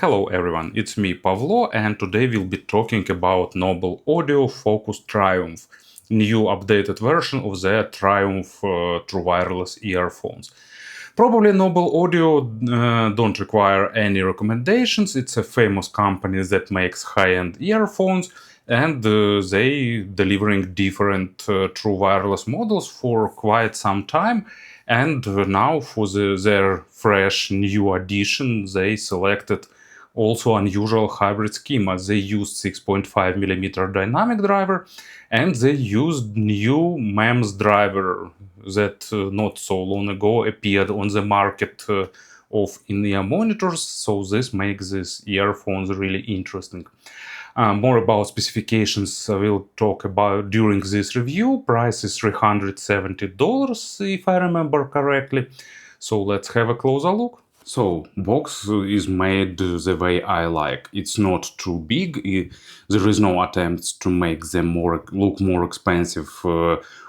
Hello everyone, it's me Pavlo, and today we'll be talking about Noble Audio FoKus Triumph, new updated version of their Triumph true wireless earphones. Probably Noble Audio don't require any recommendations. It's a famous company that makes high-end earphones, and they delivering different true wireless models for quite some time. And now for their fresh new addition, they selected also unusual hybrid schema. They used 6.5mm dynamic driver, and they used new MEMS driver that not so long ago appeared on the market of in-ear monitors. So this makes these earphones really interesting. More about specifications I will talk about during this review. Price is $370 if I remember correctly. So let's have a closer look. So, box is made the way I like. It's not too big. There is no attempts to make them look more expensive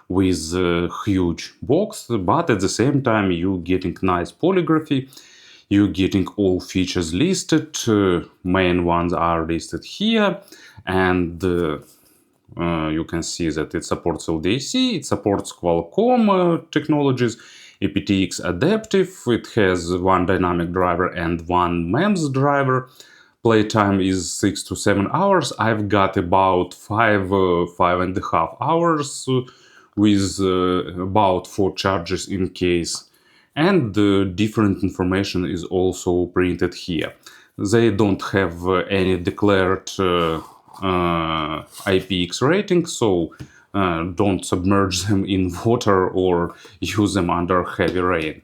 with a huge box, but at the same time you're getting nice polygraphy. You're getting all features listed. Main ones are listed here, and you can see that it supports LDAC, it supports Qualcomm technologies, aptX adaptive, it has one dynamic driver and one MEMS driver. Playtime is 6 to 7 hours. I've got about 5.5 hours with about 4 charges in case. And different information is also printed here. They don't have any declared IPX rating, so don't submerge them in water or use them under heavy rain.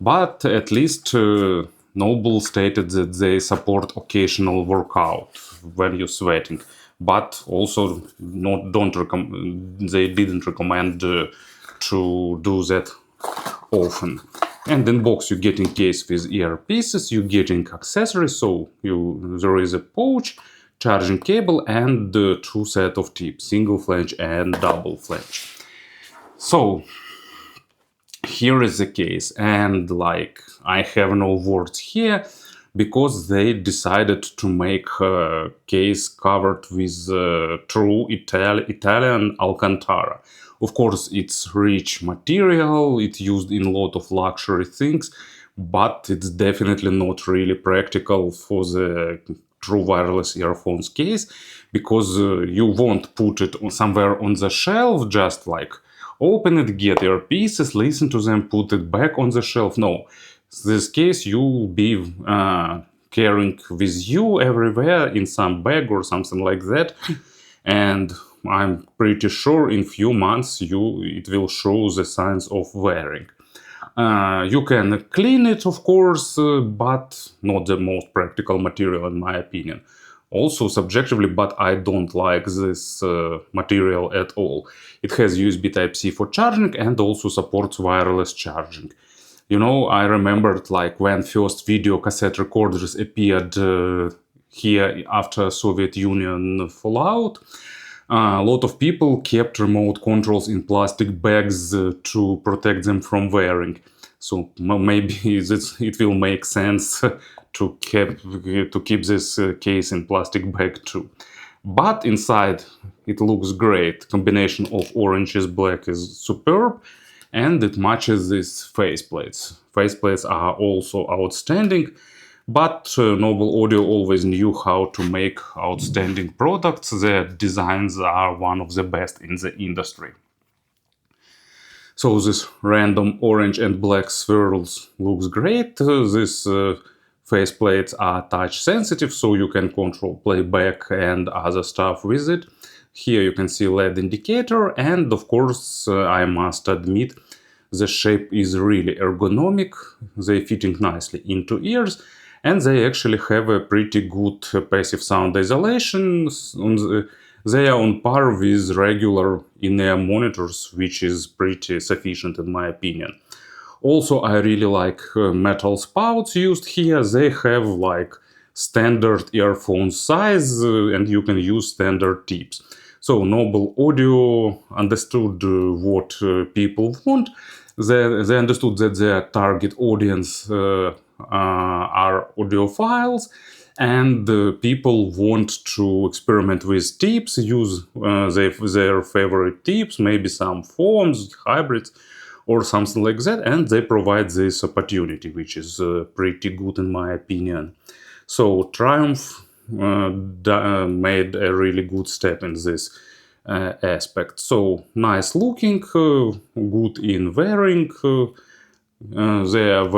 But at least Noble stated that they support occasional workout when you're sweating, but also they didn't recommend to do that often. And in box you're getting case with earpieces, you're getting accessories, so there is a pouch, charging cable, and two set of tips, single flange and double flange. So here is the case, and I have no words here because they decided to make a case covered with true Italian Alcantara. Of course, it's rich material, it's used in a lot of luxury things, but it's definitely not really practical for the true wireless earphones case, because you won't put it somewhere on the shelf, just open it, get earpieces, listen to them, put it back on the shelf. No, this case you'll be carrying with you everywhere in some bag or something like that. And I'm pretty sure in few months it will show the signs of wearing. You can clean it, of course, but not the most practical material in my opinion. Also subjectively, but I don't like this material at all. It has USB Type-C for charging and also supports wireless charging. You know, I remembered when first video cassette recorders appeared here after Soviet Union fallout. A lot of people kept remote controls in plastic bags to protect them from wearing. So maybe it will make sense to keep this case in plastic bag too. But inside it looks great. Combination of orange and black is superb, and it matches these faceplates. Faceplates are also outstanding. But Noble Audio always knew how to make outstanding products. Their designs are one of the best in the industry. So this random orange and black swirls looks great. These faceplates are touch sensitive, so you can control playback and other stuff with it. Here you can see LED indicator, and of course I must admit the shape is really ergonomic. They fitting nicely into ears. And they actually have a pretty good passive sound isolation. They are on par with regular in-ear monitors, which is pretty sufficient in my opinion. Also, I really like metal spouts used here. They have standard earphone size and you can use standard tips. So Noble Audio understood what people want. They understood that their target audience are audiophiles, and people want to experiment with tips, use their favorite tips, maybe some foams, hybrids, or something like that, and they provide this opportunity, which is pretty good in my opinion. So Triumph made a really good step in this aspect. So nice looking, good in wearing. They are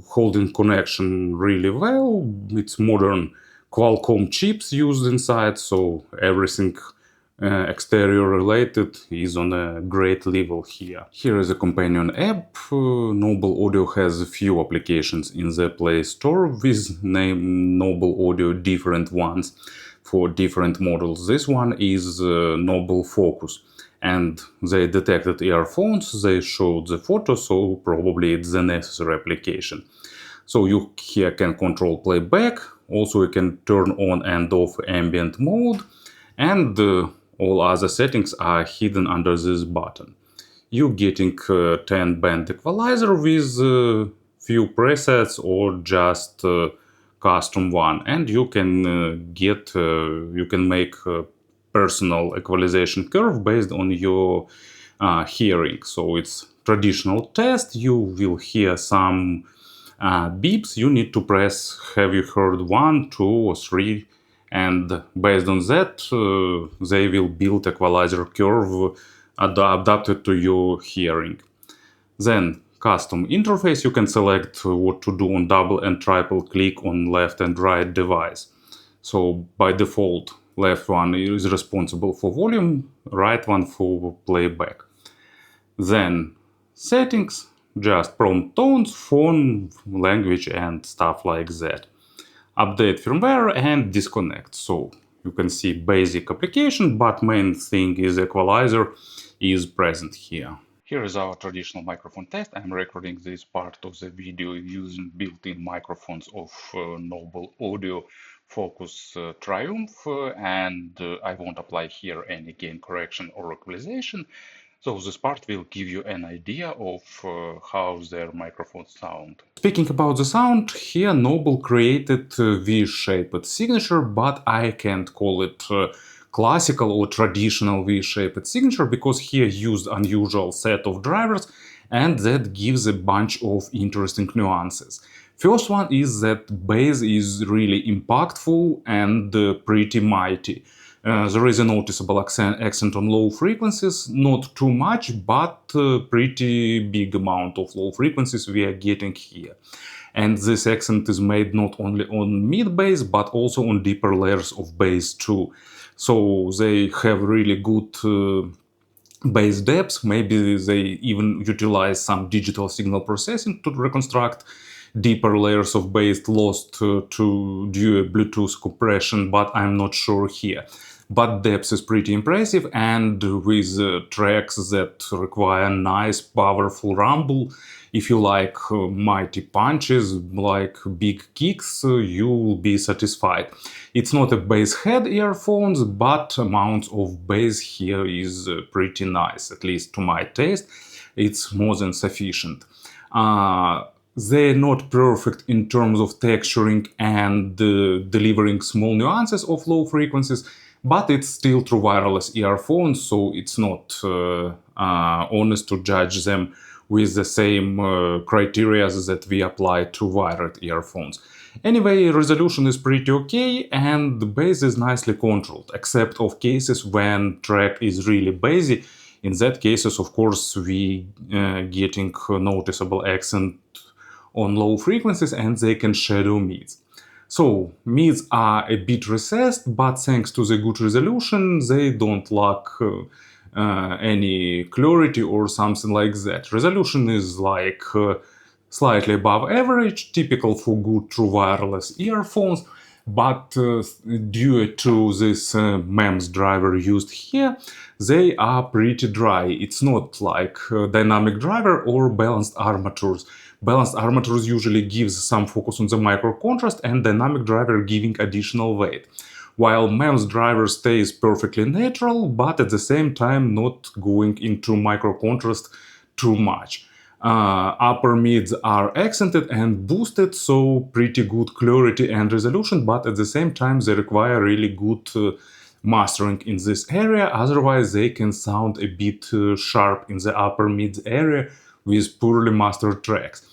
holding connection really well. It's modern Qualcomm chips used inside, so everything exterior related is on a great level here. Here is a companion app. Noble Audio has a few applications in the Play Store with name Noble Audio, different ones for different models. This one is Noble FoKus, and they detected earphones, they showed the photo, so probably it's the necessary application. So you here can control playback, also you can turn on and off ambient mode, and all other settings are hidden under this button. You're getting 10 band equalizer with few presets or just custom one, and you can you can make personal equalization curve based on your hearing. So it's traditional test. You will hear some beeps. You need to press have you heard 1, 2 or 3, and based on that they will build equalizer curve adapted to your hearing. Then custom interface, you can select what to do on double and triple click on left and right device. So by default, left one is responsible for volume, right one for playback. Then settings, just prompt tones, phone, language and stuff like that. Update firmware and disconnect. So you can see basic application, but main thing is equalizer is present here. Here is our traditional microphone test. I'm recording this part of the video using built-in microphones of Noble Audio FoKus Triumph, and I won't apply here any gain correction or equalization. So this part will give you an idea of how their microphones sound. Speaking about the sound, here Noble created V-shaped signature, but I can't call it classical or traditional V-shaped signature because here used unusual set of drivers, and that gives a bunch of interesting nuances. First one is that bass is really impactful and pretty mighty. There is a noticeable accent on low frequencies, not too much, but pretty big amount of low frequencies we are getting here. And this accent is made not only on mid bass, but also on deeper layers of bass too. So they have really good bass depth. Maybe they even utilize some digital signal processing to reconstruct deeper layers of bass lost to due Bluetooth compression, but I'm not sure here. But depth is pretty impressive, and with tracks that require nice powerful rumble, if you like mighty punches, like big kicks, you will be satisfied. It's not a bass head earphones, but amount of bass here is pretty nice, at least to my taste. It's more than sufficient. They're not perfect in terms of texturing and delivering small nuances of low frequencies, but it's still true wireless earphones, so it's not honest to judge them with the same criteria that we apply to wired earphones. Anyway, resolution is pretty okay, and the bass is nicely controlled, except of cases when track is really bassy. In that cases, of course, we getting noticeable accent on low frequencies, and they can shadow mids. So mids are a bit recessed, but thanks to the good resolution, they don't lack any clarity or something like that. Resolution is like slightly above average, typical for good true wireless earphones, but due to this MEMS driver used here, they are pretty dry. It's not like dynamic driver or balanced armatures. Balanced armatures usually gives some focus on the micro contrast and dynamic driver giving additional weight, while MEMS driver stays perfectly neutral, but at the same time not going into micro contrast too much. Upper mids are accented and boosted, so pretty good clarity and resolution, but at the same time they require really good mastering in this area, otherwise they can sound a bit sharp in the upper mids area with poorly mastered tracks.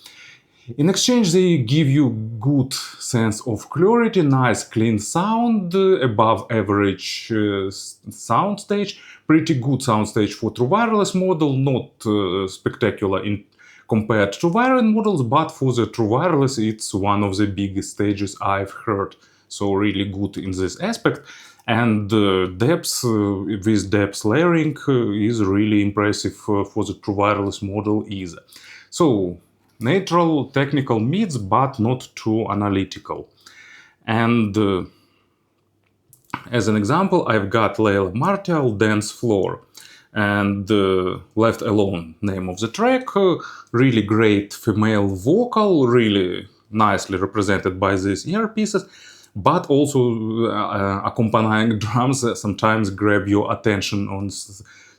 In exchange, they give you good sense of clarity, nice clean sound, above average soundstage, pretty good soundstage for true wireless model, not spectacular in compared to wired models, but for the true wireless it's one of the biggest stages I've heard, so really good in this aspect. And depth with depth layering is really impressive for the true wireless model either. So neutral technical mids, but not too analytical. And as an example, I've got Leïla Martial Dance Floor, and Left Alone, name of the track. Really great female vocal, really nicely represented by these earpieces, but also accompanying drums sometimes grab your attention on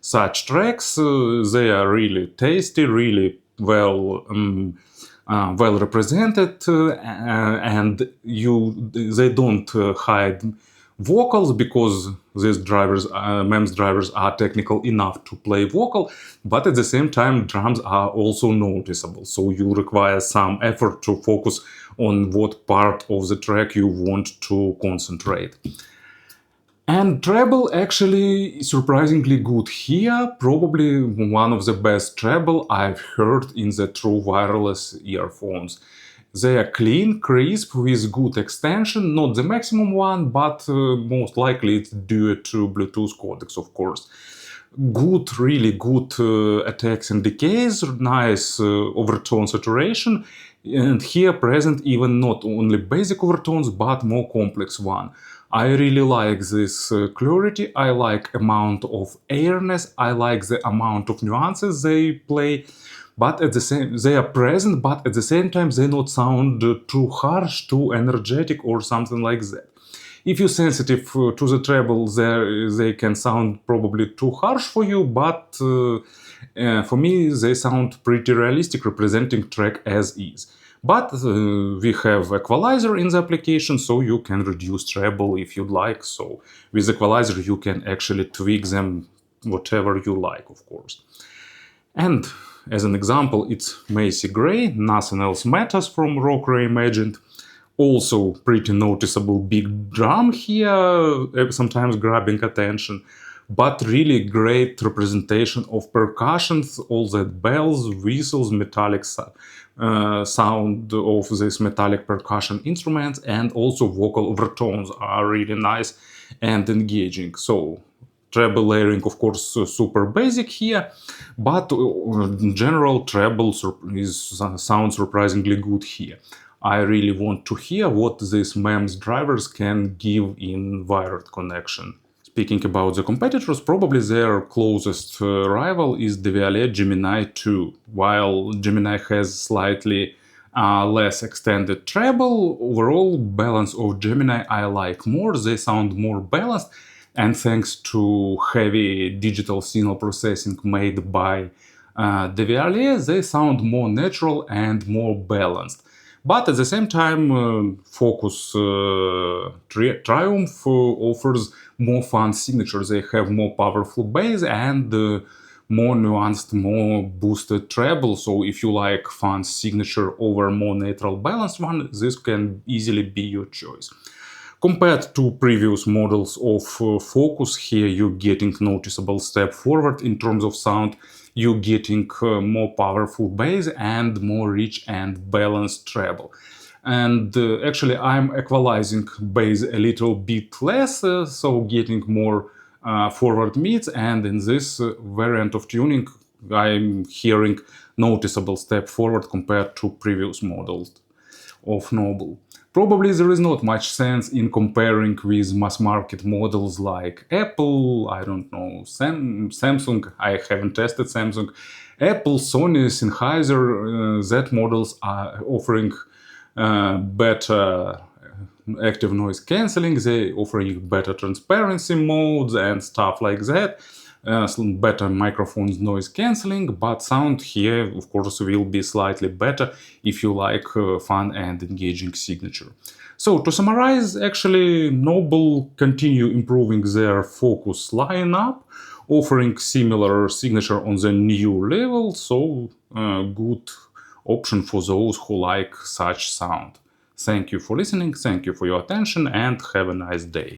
such tracks. They are really tasty, really well represented, and they don't hide vocals, because these MEMS drivers are technical enough to play vocal, but at the same time drums are also noticeable, so you require some effort to focus on what part of the track you want to concentrate. And treble actually surprisingly good here, probably one of the best treble I've heard in the true wireless earphones. They are clean, crisp, with good extension, not the maximum one, but most likely it's due to Bluetooth codecs, of course. Good, really good attacks and decays, nice overtone saturation, and here present even not only basic overtones, but more complex one. I really like this clarity, I like amount of airness, I like the amount of nuances they play, but at the same they are present, but at the same time they not sound too harsh, too energetic or something like that. If you're sensitive to the treble, they can sound probably too harsh for you, but for me they sound pretty realistic, representing track as is. But we have equalizer in the application, so you can reduce treble if you'd like. So with equalizer you can actually tweak them whatever you like, of course. And as an example, it's Macy Gray, Nothing Else Matters from Rock Reimagined. Also pretty noticeable big drum here, sometimes grabbing attention, but really great representation of percussions, all that bells, whistles, metallic sound of these metallic percussion instruments, and also vocal overtones are really nice and engaging. So treble layering, of course, super basic here, but in general treble sounds surprisingly good here. I really want to hear what these MEMS drivers can give in wired connection. Speaking about the competitors, probably their closest rival is the Vialet Gemini 2. While Gemini has slightly less extended treble, overall balance of Gemini I like more. They sound more balanced, and thanks to heavy digital signal processing made by the Vialet, they sound more natural and more balanced. But at the same time, FoKus Triumph offers more fun signatures. They have more powerful bass and more nuanced, more boosted treble. So if you like fun signature over more natural balanced one, this can easily be your choice. Compared to previous models of FoKus, here you're getting noticeable step forward in terms of sound. You're getting more powerful bass and more rich and balanced treble. And actually I'm equalizing bass a little bit less, so getting more forward mids, and in this variant of tuning I'm hearing noticeable step forward compared to previous models of Noble. Probably there is not much sense in comparing with mass market models like Apple, I don't know, Samsung, I haven't tested Samsung, Apple, Sony, Sennheiser, that models are offering better active noise cancelling, they offering better transparency modes and stuff like that. better microphones noise cancelling, but sound here, of course, will be slightly better if you like fun and engaging signature. So to summarize, actually, Noble continue improving their FoKus lineup, offering similar signature on the new level, so good option for those who like such sound. Thank you for listening, thank you for your attention, and have a nice day.